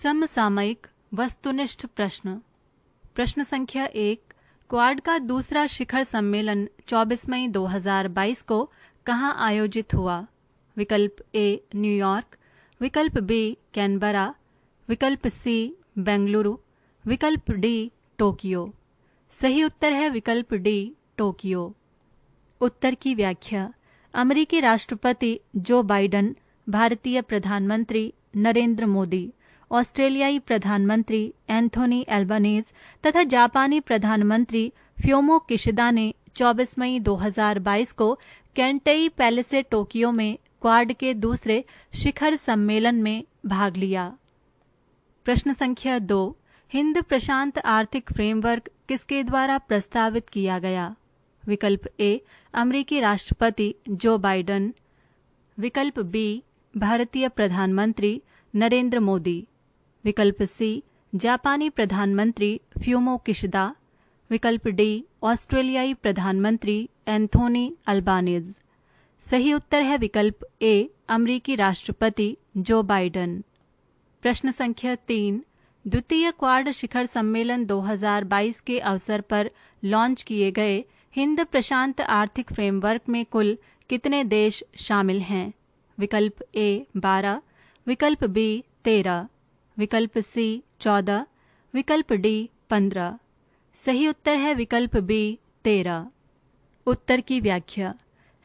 समसामयिक वस्तुनिष्ठ प्रश्न। प्रश्न संख्या 1। क्वाड का दूसरा शिखर सम्मेलन 24 मई 2022 को कहाँ आयोजित हुआ? विकल्प ए न्यूयॉर्क, विकल्प बी कैनबरा, विकल्प सी बेंगलुरु, विकल्प डी टोक्यो। सही उत्तर है विकल्प डी टोक्यो। उत्तर की व्याख्या। अमेरिकी राष्ट्रपति जो बाइडेन, भारतीय प्रधानमंत्री नरेंद्र मोदी, ऑस्ट्रेलियाई प्रधानमंत्री एंथोनी एल्बनीज तथा जापानी प्रधानमंत्री फ्यूमो किशिदा ने 24 मई 2022 को केंटेई पैलेसे टोक्यो में क्वाड के दूसरे शिखर सम्मेलन में भाग लिया। प्रश्न संख्या 2। हिंद प्रशांत आर्थिक फ्रेमवर्क किसके द्वारा प्रस्तावित किया गया? विकल्प ए अमेरिकी राष्ट्रपति जो बाइडेन, विकल्प बी भारतीय प्रधानमंत्री नरेंद्र मोदी, विकल्प सी जापानी प्रधानमंत्री फ्यूमो किशिदा, विकल्प डी ऑस्ट्रेलियाई प्रधानमंत्री एंथोनी अल्बानीज। सही उत्तर है विकल्प ए अमेरिकी राष्ट्रपति जो बाइडेन। प्रश्न संख्या 3। द्वितीय क्वाड शिखर सम्मेलन 2022 के अवसर पर लॉन्च किए गए हिंद प्रशांत आर्थिक फ्रेमवर्क में कुल कितने देश शामिल हैं? विकल्प ए 12, विकल्प बी 13, विकल्प सी 14, विकल्प डी 15। सही उत्तर है विकल्प बी 13। उत्तर की व्याख्या।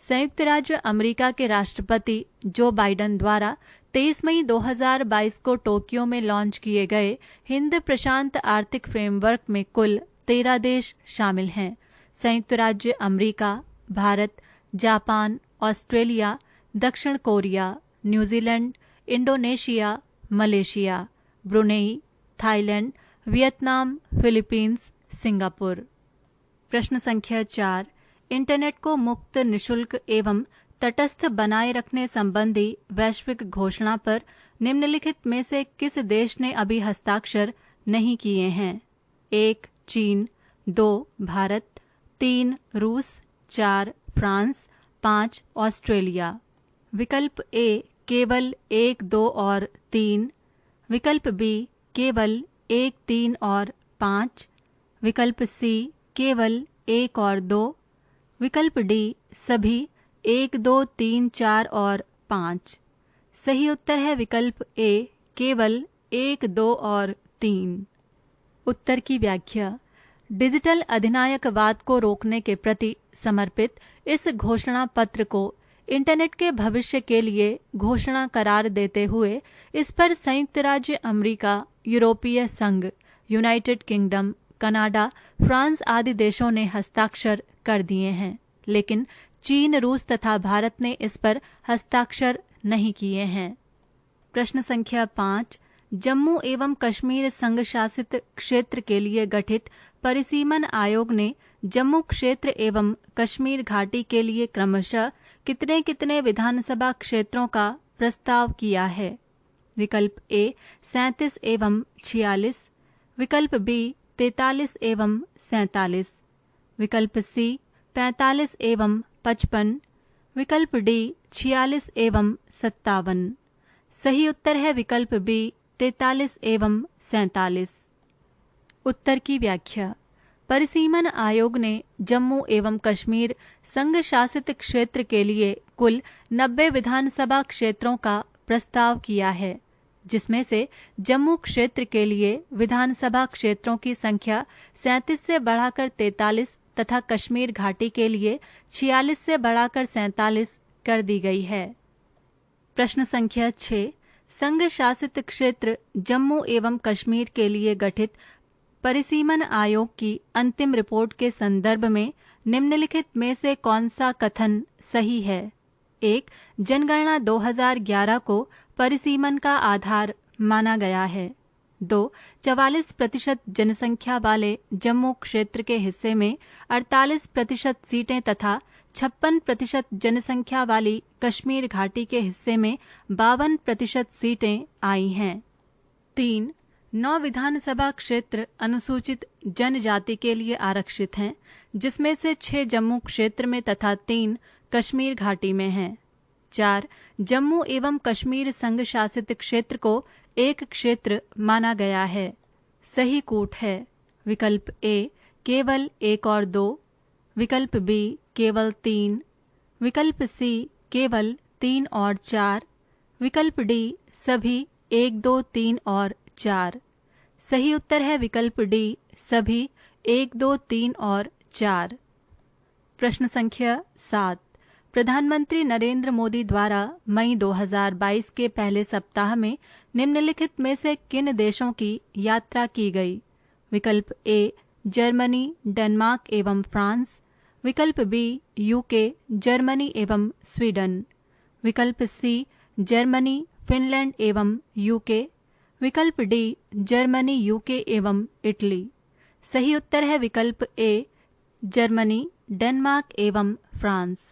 संयुक्त राज्य अमेरिका के राष्ट्रपति जो बाइडेन द्वारा 23 मई 2022 को टोक्यो में लॉन्च किए गए हिंद प्रशांत आर्थिक फ्रेमवर्क में कुल 13 देश शामिल हैं। संयुक्त राज्य अमेरिका, भारत, जापान, ऑस्ट्रेलिया, दक्षिण Korea, New Zealand, Indonesia, Malaysia, Brunei, Thailand, Vietnam, Philippines, Singapore. प्रश्न संख्या 4। इंटरनेट को मुक्त, निशुल्क एवं तटस्थ बनाए रखने संबंधी वैश्विक घोषणा पर निम्नलिखित में से किस देश ने अभी हस्ताक्षर नहीं किए हैं? 1 चीन, 2 भारत, 3 रूस, 4 फ्रांस, 5 ऑस्ट्रेलिया। विकल्प ए केवल 1, 2 और 3, विकल्प बी केवल 1, 3 और 5, विकल्प सी केवल 1 और 2, विकल्प डी सभी 1, 2, 3, 4 और 5। सही उत्तर है विकल्प ए केवल 1, 2 और 3। उत्तर की व्याख्या। डिजिटल अधिनायकवाद को रोकने के प्रति समर्पित इस घोषणा पत्र को इंटरनेट के भविष्य के लिए घोषणा करार देते हुए इस पर संयुक्त राज्य अमेरिका, यूरोपीय संघ, यूनाइटेड किंगडम, कनाडा, फ्रांस आदि देशों ने हस्ताक्षर कर दिए हैं, लेकिन चीन, रूस तथा भारत ने इस पर हस्ताक्षर नहीं किए हैं। प्रश्न संख्या 5। जम्मू एवं कश्मीर संघ शासित क्षेत्र के लिए गठित परिसीमन आयोग ने जम्मू क्षेत्र एवं कश्मीर घाटी के लिए क्रमशः कितने कितने विधानसभा क्षेत्रों का प्रस्ताव किया है? विकल्प ए 37 एवं 46, विकल्प बी 43 एवं 47, विकल्प सी 45 एवं 55, विकल्प डी 46 एवं 57। सही उत्तर है विकल्प बी 43 एवं 47। उत्तर की व्याख्या। परिसीमन आयोग ने जम्मू एवं कश्मीर संघ शासित क्षेत्र के लिए कुल 90 विधानसभा क्षेत्रों का प्रस्ताव किया है, जिसमें से जम्मू क्षेत्र के लिए विधानसभा क्षेत्रों की संख्या 37 से बढ़ाकर 43 तथा कश्मीर घाटी के लिए 46 से बढ़ाकर 47 कर दी गई है। प्रश्न संख्या 6। संघ शासित क्षेत्र जम्मू एवं कश्मीर के लिए गठित परिसीमन आयोग की अंतिम रिपोर्ट के संदर्भ में निम्नलिखित में से कौन सा कथन सही है? 1 जनगणना 2011 को परिसीमन का आधार माना गया है। 2 44% जनसंख्या वाले जम्मू क्षेत्र के हिस्से में 48% सीटें तथा 56% जनसंख्या वाली कश्मीर घाटी के हिस्से में 52% सीटें आई हैं। 3 9 विधानसभा क्षेत्र अनुसूचित जनजाति के लिए आरक्षित हैं, जिसमें से 6 जम्मू क्षेत्र में तथा 3 कश्मीर घाटी में हैं। 4 जम्मू एवं कश्मीर संघ शासित क्षेत्र को एक क्षेत्र माना गया है। सही कूट है विकल्प ए केवल 1 और 2, विकल्प बी केवल 3, विकल्प सी केवल 3 और 4, विकल्प डी सभी 1, 2, 3 और 4। सही उत्तर है विकल्प डी सभी 1, 2, 3 और 4। प्रश्न संख्या 7। प्रधानमंत्री नरेंद्र मोदी द्वारा मई 2022 के पहले सप्ताह में निम्नलिखित में से किन देशों की यात्रा की गई? विकल्प ए जर्मनी, डेनमार्क एवं फ्रांस, विकल्प बी यूके, जर्मनी एवं स्वीडन, विकल्प सी जर्मनी, फिनलैंड एवं यूके, विकल्प डी जर्मनी, यूके एवं इटली। सही उत्तर है विकल्प ए जर्मनी, डेनमार्क एवं फ्रांस।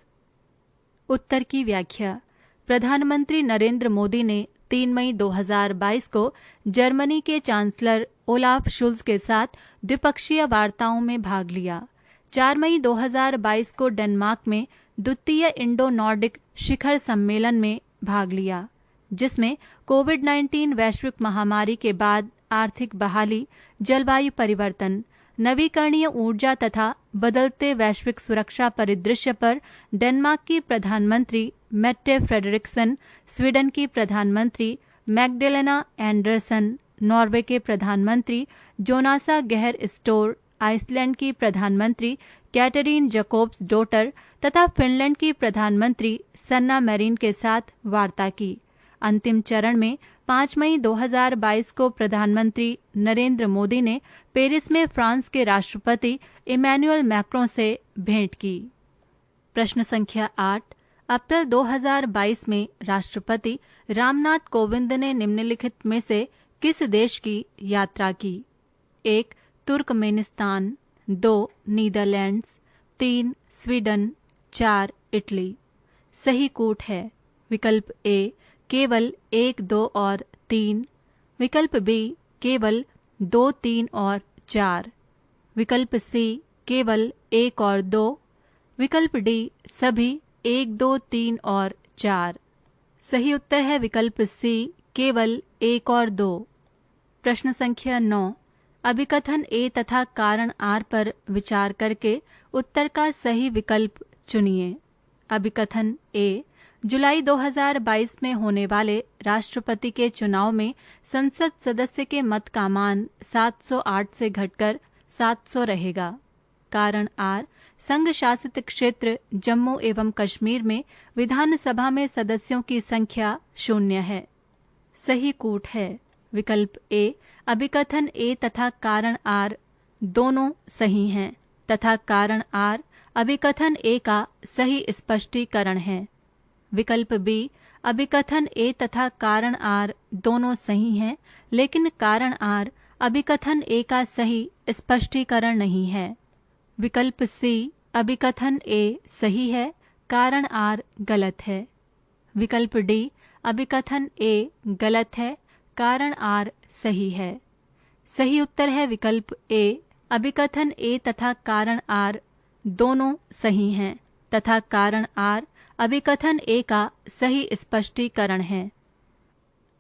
उत्तर की व्याख्या। प्रधानमंत्री नरेंद्र मोदी ने 3 मई 2022 को जर्मनी के चांसलर ओलाफ शुल्ज के साथ द्विपक्षीय वार्ताओं में भाग लिया। 4 मई 2022 को डेनमार्क में द्वितीय इंडो नॉर्डिक शिखर सम्मेलन में भाग लिया, जिसमें कोविड-19 वैश्विक महामारी के बाद आर्थिक बहाली, जलवायु परिवर्तन, नवीकरणीय ऊर्जा तथा बदलते वैश्विक सुरक्षा परिदृश्य पर डेनमार्क की प्रधानमंत्री मेट्टे फ्रेडरिक्सन, स्वीडन की प्रधानमंत्री मैग्डेलेना एंडरसन, नॉर्वे के प्रधानमंत्री जोनासा गेहर स्टोर, आइसलैंड की प्रधानमंत्री कैटरीन जकोब्स डोटर तथा फिनलैंड की प्रधानमंत्री सन्ना मैरिन के साथ वार्ता की। अंतिम चरण में 5 मई 2022 को प्रधानमंत्री नरेंद्र मोदी ने पेरिस में फ्रांस के राष्ट्रपति इमैनुअल मैक्रों से भेंट की। प्रश्न संख्या 8। अप्रैल 2022 में राष्ट्रपति रामनाथ कोविंद ने निम्नलिखित में से किस देश की यात्रा की? 1 तुर्कमेनिस्तान, 2 नीदरलैंड्स, 3 स्वीडन, 4 इटली। सही कूट है विकल्प ए केवल 1, 2 और 3, विकल्प बी केवल 2, 3 और 4, विकल्प सी केवल 1 और 2, विकल्प डी सभी 1, 2, 3 और 4। सही उत्तर है विकल्प सी केवल 1 और 2। प्रश्न संख्या 9। अभिकथन ए तथा कारण आर पर विचार करके उत्तर का सही विकल्प चुनिए। अभिकथन ए जुलाई 2022 में होने वाले राष्ट्रपति के चुनाव में संसद सदस्य के मत का मान 708 से घटकर 700 रहेगा। कारण आर संघ शासित क्षेत्र जम्मू एवं कश्मीर में विधानसभा में सदस्यों की संख्या 0 है। सही कूट है विकल्प ए अभिकथन ए तथा कारण आर दोनों सही हैं तथा कारण आर अभिकथन ए का सही स्पष्टीकरण है। विकल्प बी अभिकथन ए तथा कारण आर दोनों सही हैं, लेकिन कारण आर अभिकथन ए का सही स्पष्टीकरण नहीं है। विकल्प सी अभिकथन ए सही है, कारण आर गलत है। विकल्प डी अभिकथन ए गलत है, कारण आर सही है। सही उत्तर है विकल्प ए अभिकथन ए तथा कारण आर दोनों सही हैं तथा कारण आर अभिकथन ए का सही स्पष्टीकरण है।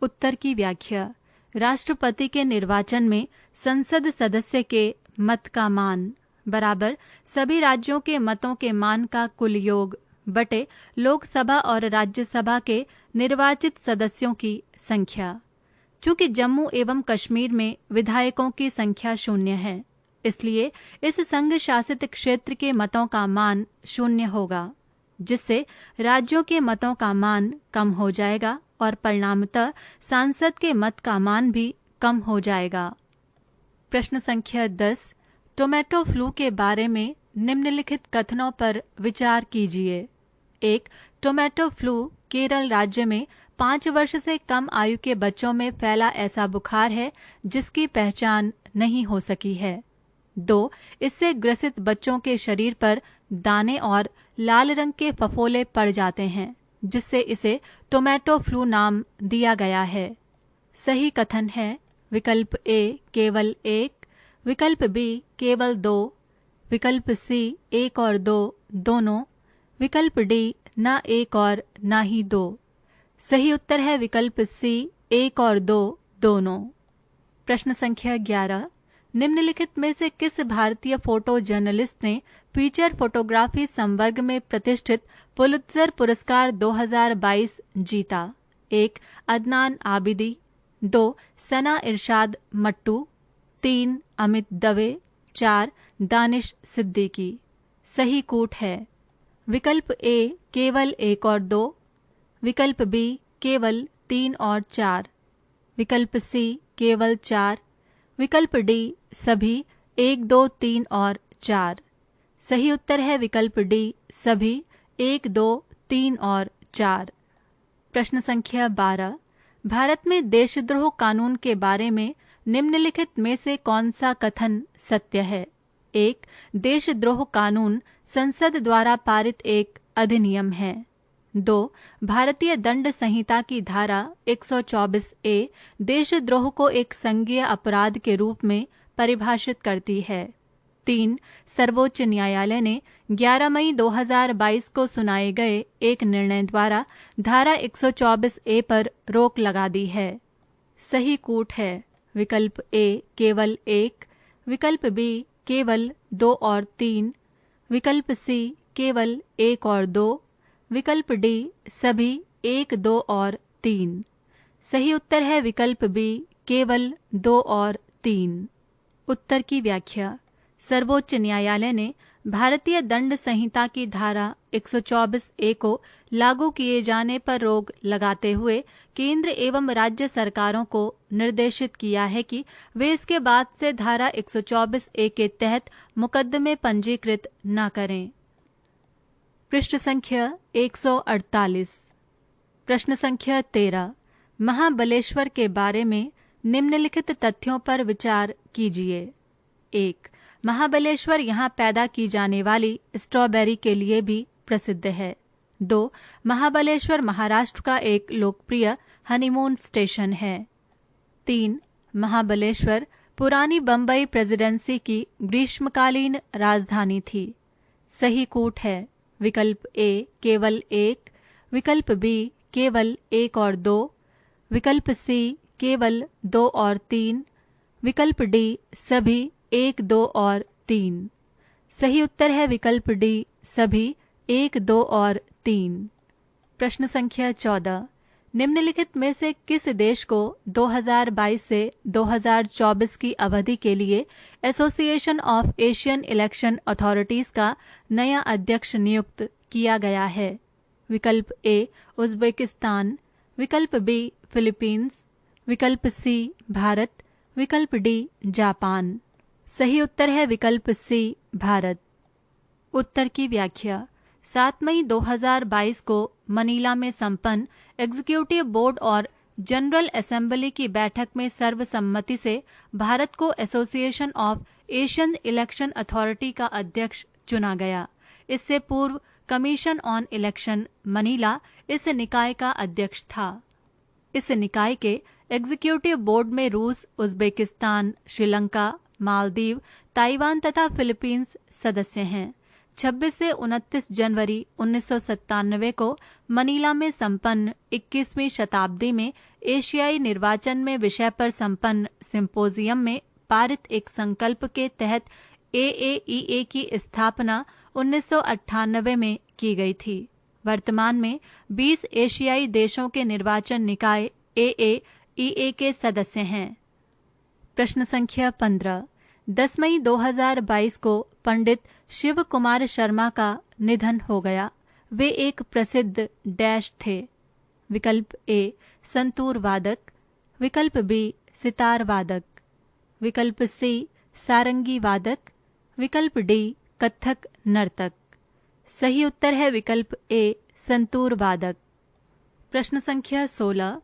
उत्तर की व्याख्या। राष्ट्रपति के निर्वाचन में संसद सदस्य के मत का मान बराबर सभी राज्यों के मतों के मान का कुल योग बटे लोकसभा और राज्यसभा के निर्वाचित सदस्यों की संख्या। चूंकि जम्मू एवं कश्मीर में विधायकों की संख्या 0 है, इसलिए इस संघ शासित क्षेत्र के मतों का मान 0 होगा, जिससे राज्यों के मतों का मान कम हो जाएगा और परिणामतः सांसद के मत का मान भी कम हो जाएगा। प्रश्न संख्या 10। टोमेटो फ्लू के बारे में निम्नलिखित कथनों पर विचार कीजिए। 1. टोमेटो फ्लू केरल राज्य में 5 वर्ष से कम आयु के बच्चों में फैला ऐसा बुखार है जिसकी पहचान नहीं हो सकी है। 2. इससे ग्रसित बच्चों के शरीर पर दाने और लाल रंग के फफोले पड़ जाते हैं, जिससे इसे टोमेटो फ्लू नाम दिया गया है। सही कथन है विकल्प ए केवल 1, विकल्प बी केवल 2, विकल्प सी 1 और 2 दोनों, विकल्प डी न 1 और न ही 2। सही उत्तर है विकल्प सी 1 और 2 दोनों। प्रश्न संख्या 11, निम्नलिखित में से किस भारतीय फोटो जर्नलिस्ट ने फीचर फोटोग्राफी संवर्ग में प्रतिष्ठित पुलित्जर पुरस्कार 2022 जीता? 1. अदनान आबिदी, 2. सना इरशाद मट्टू, 3. अमित दवे, 4. दानिश सिद्दीकी। सही कूट है विकल्प ए केवल 1 और 2, विकल्प बी केवल 3 और 4, विकल्प सी केवल 4, विकल्प डी सभी 1, 2, 3 और 4। सही उत्तर है विकल्प डी सभी 1, 2, 3 और 4। प्रश्न संख्या 12, भारत में देशद्रोह कानून के बारे में निम्नलिखित में से कौन सा कथन सत्य है? 1. देशद्रोह कानून संसद द्वारा पारित एक अधिनियम है। 2. भारतीय दंड संहिता की धारा 124A देशद्रोह को एक संज्ञेय अपराध के रूप में परिभाषित करती है। 3. सर्वोच्च न्यायालय ने 11 मई 2022 को सुनाए गए एक निर्णय द्वारा धारा 124A पर रोक लगा दी है। सही कूट है विकल्प ए केवल 1, विकल्प बी केवल 2 और 3, विकल्प सी केवल 1 और 2, विकल्प डी सभी 1, 2 और 3। सही उत्तर है विकल्प बी केवल 2 और 3। उत्तर की व्याख्या। सर्वोच्च न्यायालय ने भारतीय दंड संहिता की धारा 124A को लागू किए जाने पर रोक लगाते हुए केंद्र एवं राज्य सरकारों को निर्देशित किया है कि वे इसके बाद से धारा 124A के तहत मुकदमे पंजीकृत न करें। पृष्ठ संख्या 148। प्रश्न संख्या 13, महाबलेश्वर के बारे में निम्नलिखित तथ्यों पर विचार कीजिए। 1. महाबलेश्वर यहाँ पैदा की जाने वाली स्ट्रॉबेरी के लिए भी प्रसिद्ध है। 2. महाबलेश्वर महाराष्ट्र का एक लोकप्रिय हनीमून स्टेशन है। 3. महाबलेश्वर पुरानी बम्बई प्रेसिडेंसी की ग्रीष्मकालीन राजधानी थी। सही कूट है विकल्प ए केवल 1, विकल्प बी केवल 1 और 2, विकल्प सी केवल 2 और 3, विकल्प डी सभी 1, 2 और 3। सही उत्तर है विकल्प डी सभी 1, 2 और 3। प्रश्न संख्या 14, निम्नलिखित में से किस देश को 2022 से 2024 की अवधि के लिए association of Asian election authorities का नया अध्यक्ष नियुक्त किया गया है? विकल्प ए उज्बेकिस्तान, विकल्प बी फिलीपींस, विकल्प सी भारत, विकल्प डी जापान। सही उत्तर है विकल्प सी भारत। उत्तर की व्याख्या। 7 मई 2022 को मनीला में संपन्न एग्जीक्यूटिव बोर्ड और जनरल असेंबली की बैठक में सर्वसम्मति से भारत को association of Asian election authority का अध्यक्ष चुना गया। इससे पूर्व कमीशन ऑन इलेक्शन मनीला इस निकाय का अध्यक्ष था। इस निकाय के एग्जीक्यूटिव बोर्ड में रूस, उज्बेकिस्तान, श्रीलंका, मालदीव, ताइवान तथा फिलीपींस सदस्य हैं। 26 से 29 जनवरी 1997 को मनीला में संपन्न 21वीं शताब्दी में एशियाई निर्वाचन में विषय पर संपन्न सिंपोजियम में पारित एक संकल्प के तहत AAEA की स्थापना 1998 में की गई थी। वर्तमान में 20 एशियाई देशों के निर्वाचन निकाय AAEA के सदस्य हैं। प्रश्न संख्या 15, 10 मई 2022 को पंडित शिव कुमार शर्मा का निधन हो गया। वे एक प्रसिद्ध डैश थे। विकल्प ए संतूर वादक, विकल्प बी सितार वादक, विकल्प सी सारंगी वादक, विकल्प डी कत्थक नर्तक। सही उत्तर है विकल्प ए संतूर वादक। प्रश्न संख्या 16,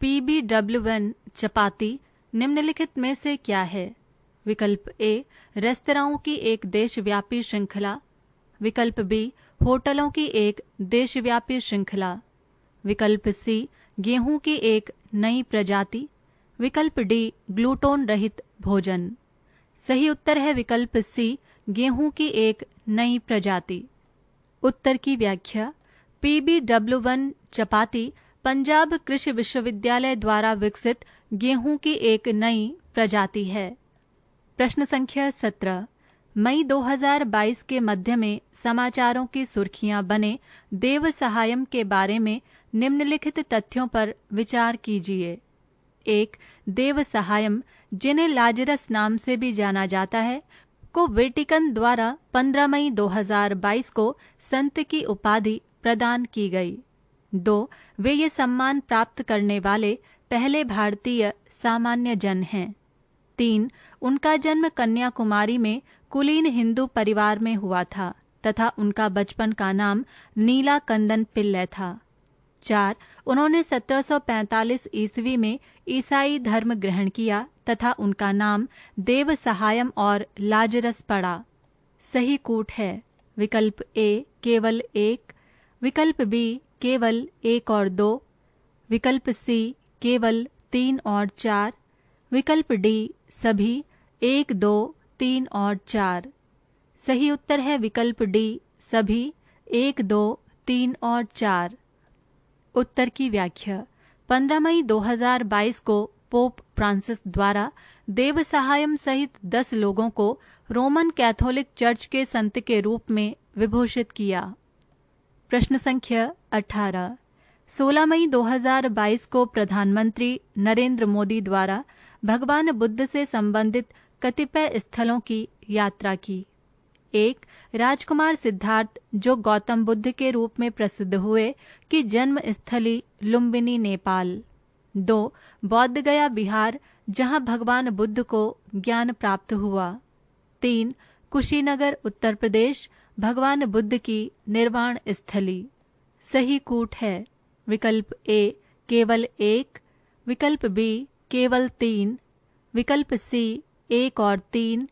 PBW1 चपाती निम्नलिखित में से क्या है? विकल्प ए रेस्तराओं की एक देशव्यापी श्रृंखला, विकल्प बी होटलों की एक देशव्यापी श्रृंखला, विकल्प सी गेहूं की एक नई प्रजाति, विकल्प डी ग्लूटोन रहित भोजन। सही उत्तर है विकल्प सी गेहूं की एक नई प्रजाति। उत्तर की व्याख्या। PBW1 चपाती पंजाब कृषि विश्वविद्यालय द्वारा विकसित गेहूं की एक नई प्रजाति है। प्रश्न संख्या 17। मई 2022 के मध्य में समाचारों की सुर्खियां बने देव सहायम के बारे में निम्नलिखित तथ्यों पर विचार कीजिए। 1. देव सहायम, जिन्हें लाजरस नाम से भी जाना जाता है, को वेटिकन द्वारा 15 मई 2022 को संत की उपाधि प्रदान की गई। 2. वे ये सम्मान प्राप्त करने वाले पहले भारतीय सामान्य जन हैं। 3. उनका जन्म कन्याकुमारी में कुलीन हिंदू परिवार में हुआ था तथा उनका बचपन का नाम नीला कंदन पिल्लै था। 4. उन्होंने 1745 ईस्वी में ईसाई धर्म ग्रहण किया तथा उनका नाम देव सहायम और लाजरस पड़ा। सही कूट है विकल्प ए केवल 1, विकल्प बी केवल 1 और 2, विकल्प सी केवल 3 और 4, विकल्प डी सभी 1, 2, 3 और 4। सही उत्तर है विकल्प डी सभी 1, 2, 3 और 4। उत्तर की व्याख्या। 15 मई 2022 को पोप फ्रांसिस द्वारा देव सहायम सहित 10 लोगों को रोमन कैथोलिक चर्च के संत के रूप में विभूषित किया। प्रश्न संख्या 18। 16 मई 2022 को प्रधानमंत्री नरेंद्र मोदी द्वारा भगवान बुद्ध से संबंधित कतिपय स्थलों की यात्रा की। 1. राजकुमार सिद्धार्थ, जो गौतम बुद्ध के रूप में प्रसिद्ध हुए, की जन्म स्थली लुम्बिनी, नेपाल। 2. बौद्ध गया बिहार, जहां भगवान बुद्ध को ज्ञान प्राप्त हुआ। 3. कुशीनगर उत्तर प्रदेश, भगवान बुद्ध की निर्वाण स्थली। सही कूट है विकल्प ए केवल 1, विकल्प बी केवल 3, विकल्प सी 1 और 3,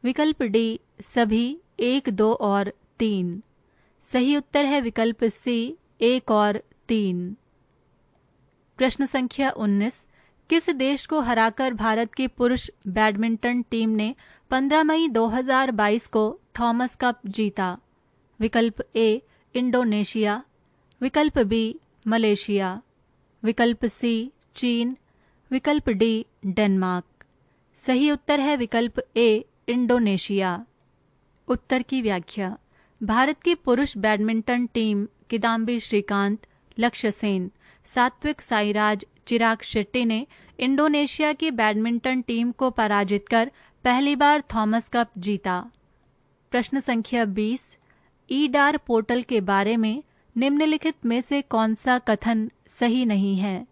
विकल्प डी सभी 1, 2 और 3। सही उत्तर है विकल्प सी 1 और 3। प्रश्न संख्या 19। किस देश को हराकर भारत की पुरुष बैडमिंटन टीम ने 15 मई 2022 को थॉमस कप जीता? विकल्प ए इंडोनेशिया, विकल्प बी मलेशिया, विकल्प सी चीन, विकल्प डी डेनमार्क। सही उत्तर है विकल्प ए इंडोनेशिया। उत्तर की व्याख्या। भारत की पुरुष बैडमिंटन टीम किदाम्बी श्रीकांत, लक्ष्य सेन, सात्विक साईराज, चिराग शेट्टी ने इंडोनेशिया की बैडमिंटन टीम को पराजित कर पहली बार थॉमस कप जीता। प्रश्न संख्या 20। ईडार पोर्टल के बारे में निम्नलिखित में से कौन सा कथन सही नहीं है?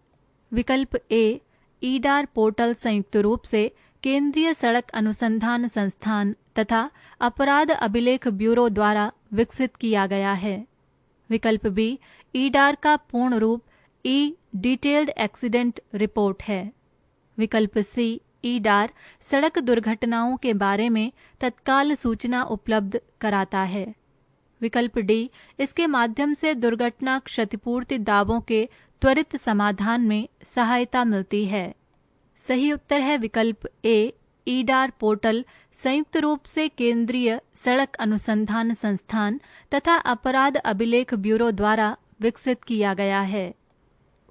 विकल्प ए ईडार पोर्टल संयुक्त रूप से केंद्रीय सड़क अनुसंधान संस्थान तथा अपराध अभिलेख ब्यूरो द्वारा विकसित किया गया है। विकल्प बी ईडार का पूर्ण रूप ई डिटेल्ड एक्सीडेंट रिपोर्ट है। विकल्प सी ईडार सड़क दुर्घटनाओं के बारे में तत्काल सूचना उपलब्ध कराता है। विकल्प डी इसके माध्यम से दुर्घटना क्षतिपूर्ति दावों के त्वरित समाधान में सहायता मिलती है। सही उत्तर है विकल्प ए ईडार पोर्टल संयुक्त रूप से केंद्रीय सड़क अनुसंधान संस्थान तथा अपराध अभिलेख ब्यूरो द्वारा विकसित किया गया है।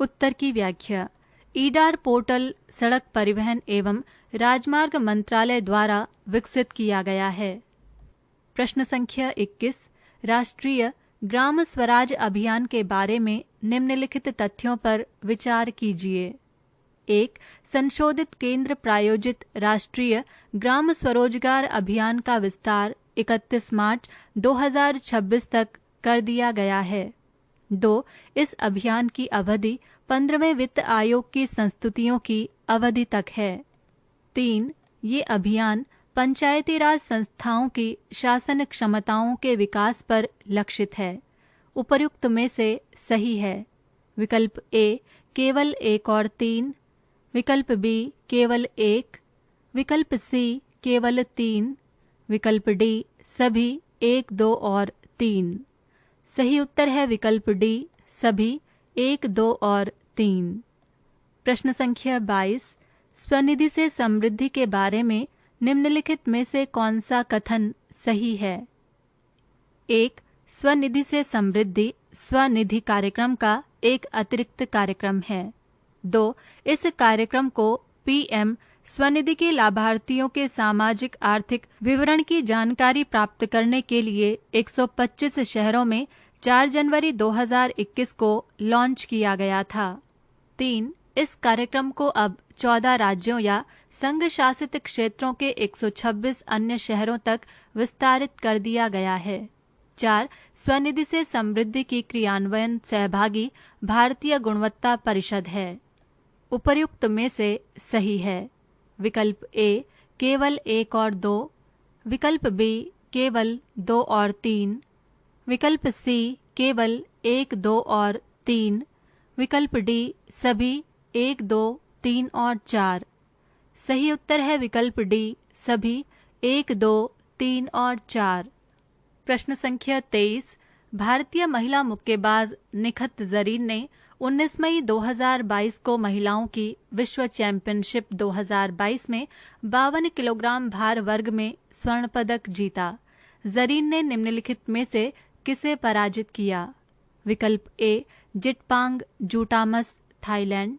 उत्तर की व्याख्या। ईडार पोर्टल सड़क परिवहन एवं राजमार्ग मंत्रालय द्वारा विकसित किया गया है। प्रश्न संख्या 21। राष्ट्रीय ग्राम स्वराज अभियान के बारे में निम्नलिखित तथ्यों पर विचार कीजिए। 1. संशोधित केंद्र प्रायोजित राष्ट्रीय ग्राम स्वरोजगार अभियान का विस्तार 31 मार्च 2026 तक कर दिया गया है। 2. इस अभियान की अवधि 15वें वित्त आयोग की संस्तुतियों की अवधि तक है। 3. ये अभियान पंचायती राज संस्थाओं की शासन क्षमताओं के विकास पर लक्षित है। उपर्युक्त में से सही है। विकल्प ए केवल 1 और 3, विकल्प बी केवल 1, विकल्प सी केवल 3, विकल्प डी सभी 1, 2 और 3। सही उत्तर है विकल्प डी सभी 1, 2 और 3। प्रश्न संख्या 22। स्वनिधि से समृद्धि के बारे में निम्नलिखित में से कौन सा कथन सही है? 1. स्वनिधि से समृद्धि स्वनिधि कार्यक्रम का एक अतिरिक्त कार्यक्रम है। 2. इस कार्यक्रम को पीएम स्वनिधि के लाभार्थियों के सामाजिक आर्थिक विवरण की जानकारी प्राप्त करने के लिए 125 शहरों में 4 जनवरी 2021 को लॉन्च किया गया था। 3. इस कार्यक्रम को अब 14 राज्यों या संघ शासित क्षेत्रों के 126 अन्य शहरों तक विस्तारित कर दिया गया है। 4. स्वनिधि से समृद्धि की क्रियान्वयन सहभागी भारतीय गुणवत्ता परिषद है। उपर्युक्त में से सही है। विकल्प ए केवल 1 और 2, विकल्प बी केवल 2 और 3, विकल्प सी केवल 1, 2 और 3, विकल्प डी सभी 1, 2, 3 और 4। सही उत्तर है विकल्प डी सभी 1, 2, 3 और 4। प्रश्न संख्या 23। भारतीय महिला मुक्केबाज निखत जरीन ने 19 मई 2022 को महिलाओं की विश्व चैंपियनशिप 2022 में 52 किलोग्राम भार वर्ग में स्वर्ण पदक जीता। जरीन ने निम्नलिखित में से किसे पराजित किया? विकल्प ए जिटपांग जूटामस थाईलैंड,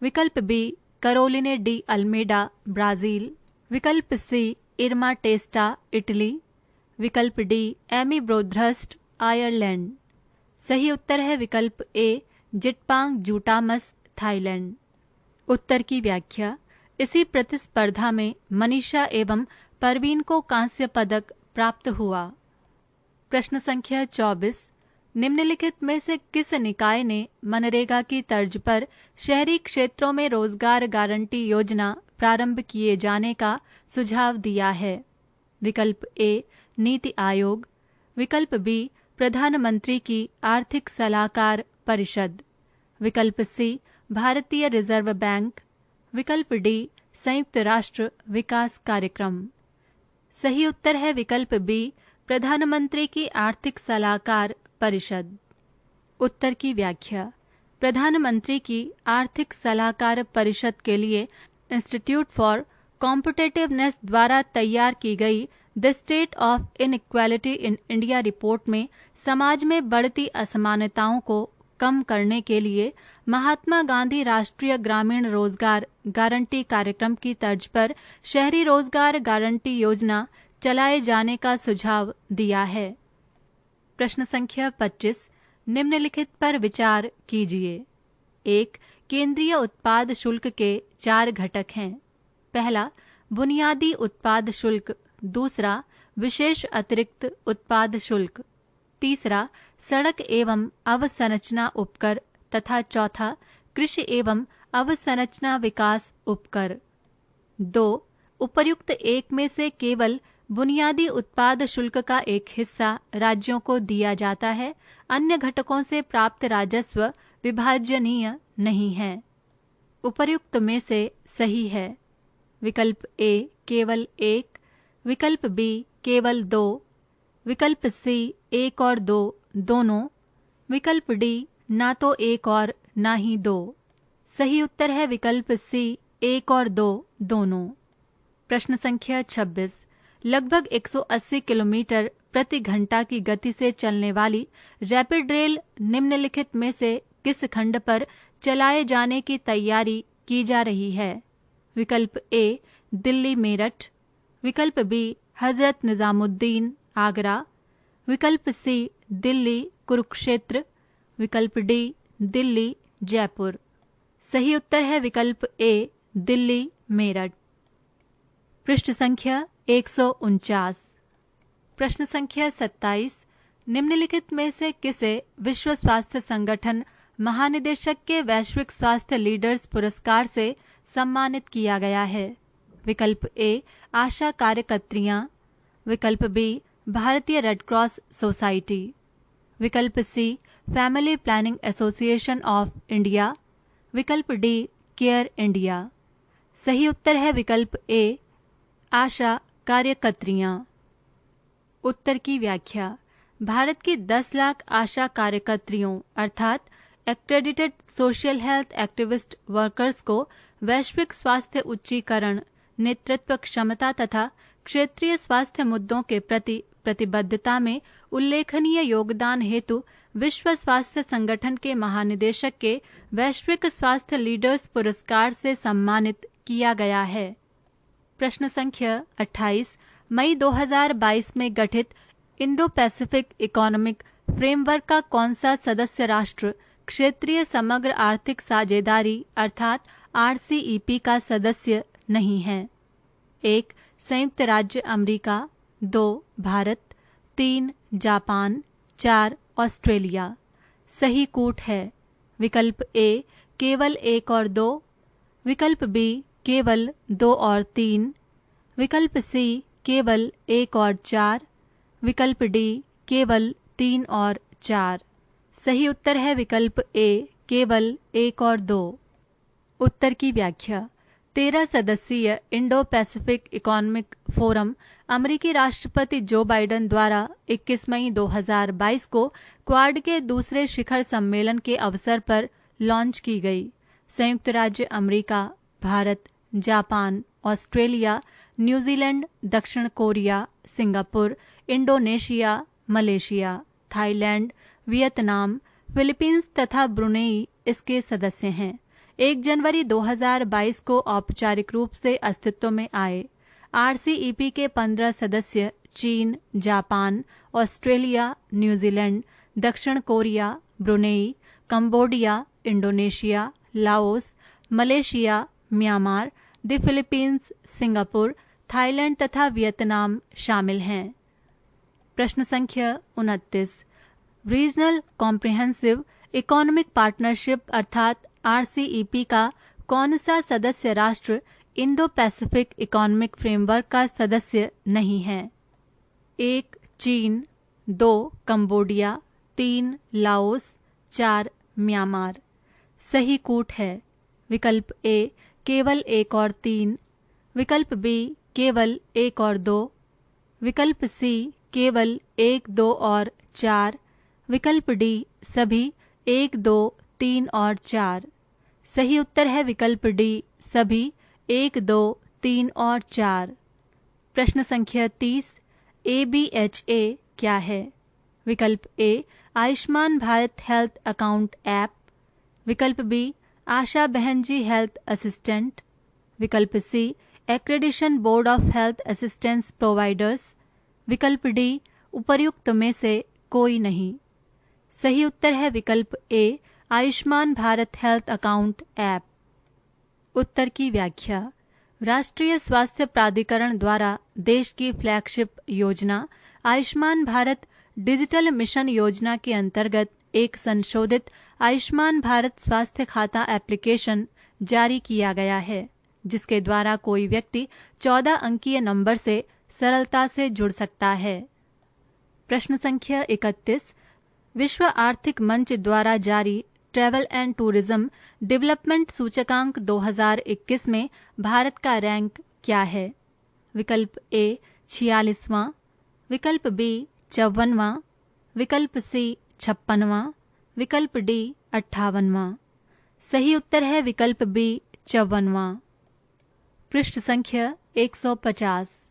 विकल्प बी कैरोलिने डी अल्मेडा ब्राजील, विकल्प सी इरमा टेस्टा इटली, विकल्प डी एमी ब्रोध्रस्ट आयरलैंड। सही उत्तर है विकल्प ए जिटपांग जूटामस थाईलैंड। उत्तर की व्याख्या। इसी प्रतिस्पर्धा में मनीषा एवं परवीन को कांस्य पदक प्राप्त हुआ। प्रश्न संख्या 24। निम्नलिखित में से किस निकाय ने मनरेगा की तर्ज पर शहरी क्षेत्रों में रोजगार गारंटी योजना प्रारंभ किए जाने का सुझाव दिया है? विकल्प ए नीति आयोग, विकल्प बी प्रधानमंत्री की आर्थिक सलाहकार परिषद, विकल्प सी भारतीय रिजर्व बैंक, विकल्प डी संयुक्त राष्ट्र विकास कार्यक्रम। सही उत्तर है विकल्प बी प्रधानमंत्री की आर्थिक सलाहकार परिषद। उत्तर की व्याख्या। प्रधानमंत्री की आर्थिक सलाहकार परिषद के लिए इंस्टीट्यूट फॉर कॉम्पिटिटिवनेस द्वारा तैयार की गई the state of inequality in India report में समाज में बढ़ती असमानताओं को कम करने के लिए महात्मा गांधी राष्ट्रीय ग्रामीण रोजगार गारंटी कार्यक्रम की तर्ज पर शहरी रोजगार गारंटी योजना चलाए जाने का सुझाव दिया है। प्रश्न संख्या 25। निम्नलिखित पर विचार कीजिए। 1. केंद्रीय उत्पाद शुल्क के 4 घटक हैं। पहला बुनियादी उत्पाद शुल्क, दूसरा विशेष अतिरिक्त उत्पाद शुल्क, तीसरा सड़क एवं अवसंरचना उपकर तथा चौथा कृषि एवं अवसंरचना विकास उपकर। 2. उपर्युक्त एक में से केवल बुनियादी उत्पाद शुल्क का एक हिस्सा राज्यों को दिया जाता है, अन्य घटकों से प्राप्त राजस्व विभाजनीय नहीं है। उपर्युक्त में से सही है। विकल्प ए केवल 1, विकल्प बी केवल 2, विकल्प सी 1 और 2 दोनों, विकल्प डी ना तो 1 और ना ही 2। सही उत्तर है विकल्प सी 1 और 2 दोनों। प्रश्न संख्या 26। लगभग 180 किलोमीटर प्रति घंटा की गति से चलने वाली रैपिड रेल निम्नलिखित में से किस खंड पर चलाए जाने की तैयारी की जा रही है? विकल्प ए दिल्ली मेरठ, विकल्प बी हजरत निजामुद्दीन आगरा, विकल्प सी दिल्ली कुरुक्षेत्र, विकल्प डी दिल्ली जयपुर। सही उत्तर है विकल्प ए दिल्ली मेरठ। पृष्ठ संख्या 149। प्रश्न संख्या 27। निम्नलिखित में से किसे विश्व स्वास्थ्य संगठन महानिदेशक के वैश्विक स्वास्थ्य लीडर्स पुरस्कार से सम्मानित किया गया है? विकल्प ए आशा कार्यकर्त्रियां, विकल्प बी भारतीय रेड क्रॉस सोसाइटी, विकल्प C family planning association of India, विकल्प डी केयर इंडिया। सही उत्तर है विकल्प ए आशा कार्यकर्त्रियां। उत्तर की व्याख्या। भारत की 10 लाख आशा कार्यकर्त्रियों अर्थात accredited social health activist workers को वैश्विक स्वास्थ्य उच्चीकरण, नेतृत्व क्षमता तथा क्षेत्रीय स्वास्थ्य मुद्दों के प्रति प्रतिबद्धता में उल्लेखनीय योगदान हेतु विश्व स्वास्थ्य संगठन के महानिदेशक के वैश्विक स्वास्थ्य लीडर्स पुरस्कार से सम्मानित किया गया है? प्रश्न संख्या 28 मई 2022 में गठित इंडो पैसिफिक इकोनॉमिक फ्रेमवर्क का कौन सा सदस्य राष्ट्र क्षेत्रीय समग्र आर्थिक साझेदारी अर्थात RCEP का सदस्य नहीं है? 1. संयुक्त राज्य अमेरिका, 2. भारत, 3. जापान, 4. ऑस्ट्रेलिया। सही कूट है विकल्प ए केवल 1 और 2, विकल्प बी केवल 2 और 3, विकल्प सी केवल 1 और 4, विकल्प डी केवल 3 और 4। सही उत्तर है विकल्प ए केवल 1 और 2। उत्तर की व्याख्या। 13 सदस्यीय इंडो पैसिफिक इकोनॉमिक फोरम अमेरिकी राष्ट्रपति जो बाइडेन द्वारा 21 मई 2022 को क्वाड के दूसरे शिखर सम्मेलन के अवसर पर लॉन्च की गई। संयुक्त राज्य America, Bharat, Japan, Australia, New Zealand, दक्षिण Korea, Singapore, Indonesia, Malaysia, Thailand, Vietnam, Philippines तथा ब्रुनेई इसके सदस्य हैं। 1 जनवरी 2022 को औपचारिक रूप से अस्तित्व में आए। RCEP के 15 सदस्य चीन, जापान, ऑस्ट्रेलिया, न्यूजीलैंड, दक्षिण Korea, Brunei, Cambodia, Indonesia, Laos, Malaysia, Myanmar, the Philippines, Singapore, Thailand तथा वियतनाम शामिल हैं। प्रश्न संख्या 29 रीजनल कॉम्प्रिहेंसिव इकोनॉमिक पार्टनरशिप अर्थात RCEP का कौन सा सदस्य राष्ट्र इंडो पैसिफिक इकोनॉमिक फ्रेमवर्क का सदस्य नहीं है? 1. चीन, 2. कंबोडिया, 3. लाओस, 4. म्यांमार। सही कूट है विकल्प ए केवल 1 और 3, विकल्प बी केवल 1 और 2, विकल्प सी केवल 1, 2 और 4, विकल्प डी सभी 1, 2, 3 और 4। सही उत्तर है विकल्प डी सभी 1, 2, 3 और 4। प्रश्न संख्या 30 ABHA क्या है? विकल्प A Ayushman Bharat health account app, विकल्प बी आशा बहन जी हेल्थ असिस्टेंट, विकल्प C accreditation board of health assistance providers, विकल्प डी उपर्युक्त में से कोई नहीं। सही उत्तर है विकल्प A Ayushman Bharat health account app. उत्तर की व्याख्या। राष्ट्रीय स्वास्थ्य प्राधिकरण द्वारा देश की फ्लैगशिप योजना आयुष्मान भारत डिजिटल मिशन योजना के अंतर्गत एक संशोधित आयुष्मान भारत स्वास्थ्य खाता एप्लीकेशन जारी किया गया है, जिसके द्वारा कोई व्यक्ति 14 अंकीय नंबर से सरलता से जुड़ सकता है। प्रश्न संख्या 31 विश्व आर्थिक मंच द्वारा जारी ट्रैवल एंड टूरिज्म डेवलपमेंट सूचकांक 2021 में भारत का रैंक क्या है? विकल्प ए 46वां, विकल्प बी 54वां, विकल्प सी 56वां, विकल्प डी 58वां। सही उत्तर है विकल्प बी 54वां। पृष्ठ संख्या 150